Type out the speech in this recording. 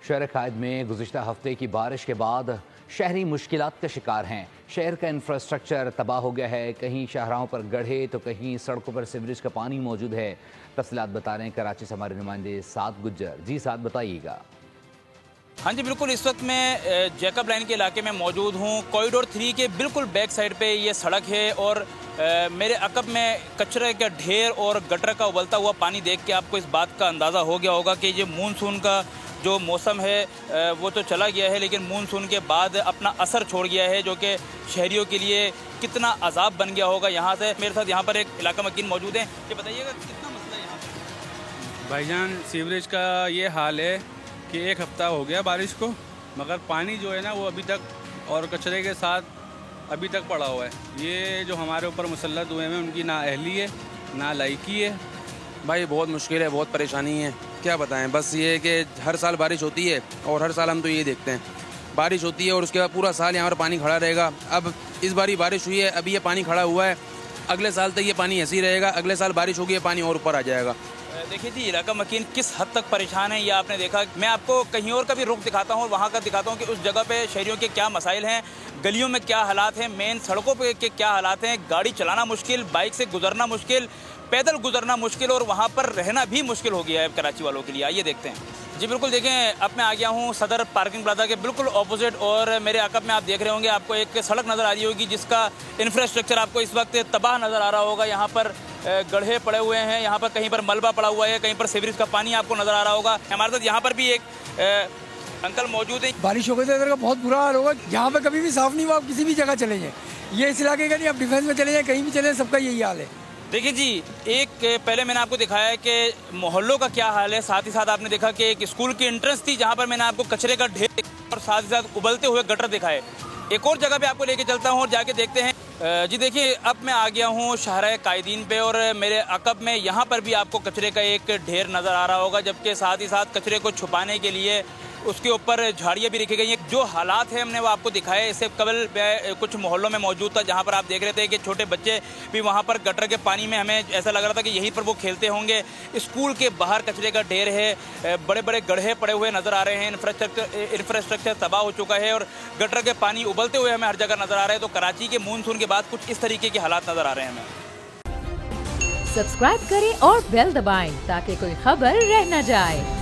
शहर कायद में गुज़िश्ता हफ्ते की बारिश के बाद शहरी मुश्किलात का शिकार हैं। शहर का इंफ्रास्ट्रक्चर तबाह हो गया है। कहीं शाहराहों पर गड्ढे तो कहीं सड़कों पर सीवरेज का पानी मौजूद है। तफसीलात बता रहे हैं कराची से हमारे नुमाइंदे साद गुज्जर। जी साद, बताइएगा। हाँ जी बिल्कुल, इस वक्त मैं जैकब लाइन के इलाके में मौजूद हूँ। कॉरिडोर 3 के बिल्कुल बैक साइड पे ये सड़क है और मेरे अकब में कचरे का ढेर और गटर का उबलता हुआ पानी देख के आपको इस बात का अंदाज़ा हो गया होगा कि ये मानसून का जो मौसम है वो तो चला गया है, लेकिन मानसून के बाद अपना असर छोड़ गया है, जो कि शहरियों के लिए कितना अजाब बन गया होगा। यहाँ से मेरे साथ यहाँ पर एक इलाका मकीन मौजूद है। ये बताइएगा कितना मसला है यहाँ पर? भाईजान, सीवरेज का ये हाल है कि 1 हफ्ता हो गया बारिश को, मगर पानी जो है ना वो अभी तक और कचरे के साथ अभी तक पड़ा हुआ है। ये जो हमारे ऊपर मुसल्लत हुए हैं उनकी ना अहली है ना लायकी है। भाई बहुत मुश्किल है, बहुत परेशानी है, क्या बताएं। बस ये है कि हर साल बारिश होती है और हर साल हम तो ये देखते हैं बारिश होती है और उसके बाद पूरा साल यहाँ पर पानी खड़ा रहेगा। अब इस बार बारिश हुई है, अभी ये पानी खड़ा हुआ है, अगले साल तक ये पानी ऐसे ही रहेगा। अगले साल बारिश होगी, ये पानी और ऊपर आ जाएगा। देखिए जी, इलाका मकीन किस हद तक परेशान है ये आपने देखा। मैं आपको कहीं और का भी रुख दिखाता हूँ और वहाँ का दिखाता हूँ कि उस जगह पे शहरियों के क्या मसाइल हैं, गलियों में क्या हालात हैं, मेन सड़कों पे के क्या हालात हैं। गाड़ी चलाना मुश्किल, बाइक से गुजरना मुश्किल, पैदल गुजरना मुश्किल और वहाँ पर रहना भी मुश्किल हो गया है कराची वालों के लिए। आइए देखते हैं। जी बिल्कुल, देखें अब मैं आ गया हूँ सदर पार्किंग प्लाजा के बिल्कुल ऑपोजिट और मेरे अकब में आप देख रहे होंगे, आपको एक सड़क नज़र आ रही होगी जिसका इंफ्रास्ट्रक्चर आपको इस वक्त तबाह नज़र आ रहा होगा। यहाँ पर गड्ढे पड़े हुए हैं, यहाँ पर कहीं पर मलबा पड़ा हुआ है, कहीं पर सीवरेज का पानी आपको नज़र आ रहा होगा। हमारे साथ यहाँ पर भी एक अंकल मौजूद है। बारिश हो गई तो इधर का बहुत बुरा हाल होगा। यहाँ पे कभी भी साफ नहीं हुआ। आप किसी भी जगह चले जाएं, ये इस इलाके का नहीं, आप डिफेंस में चले जाएं, कहीं भी चले, सबका यही हाल है। देखिए जी, एक पहले मैंने आपको दिखाया कि मोहल्लों का क्या हाल है, साथ ही साथ आपने देखा कि एक स्कूल की एंट्रेंस थी जहाँ पर मैंने आपको कचरे का ढेर और साथ ही साथ उबलते हुए गटर दिखाए। एक और जगह पे आपको लेके चलता हूँ और जाके देखते हैं। जी देखिए, अब मैं आ गया हूँ शाहराह कायदीन पे और मेरे अकब में यहाँ पर भी आपको कचरे का एक ढेर नज़र आ रहा होगा, जबकि साथ ही साथ कचरे को छुपाने के लिए उसके ऊपर झाड़ियाँ भी रखी गई हैं। जो हालात हैं हमने वो आपको दिखाए। इससे कबल मैं कुछ मोहल्लों में मौजूद था जहाँ पर आप देख रहे थे कि छोटे बच्चे भी वहाँ पर गटर के पानी में, हमें ऐसा लग रहा था कि यहीं पर वो खेलते होंगे। स्कूल के बाहर कचरे का ढेर है, बड़े बड़े गड्ढे पड़े हुए नज़र आ रहे हैं, इंफ्रास्ट्रक्चर तबाह हो चुका है और गटर के पानी उबलते हुए हमें हर जगह नज़र आ रहे हैं। तो कराची के मानसून के बाद कुछ इस तरीके के हालात नज़र आ रहे हैं हमें। सब्सक्राइब करें और बेल दबाएं ताकि कोई खबर रह न जाए।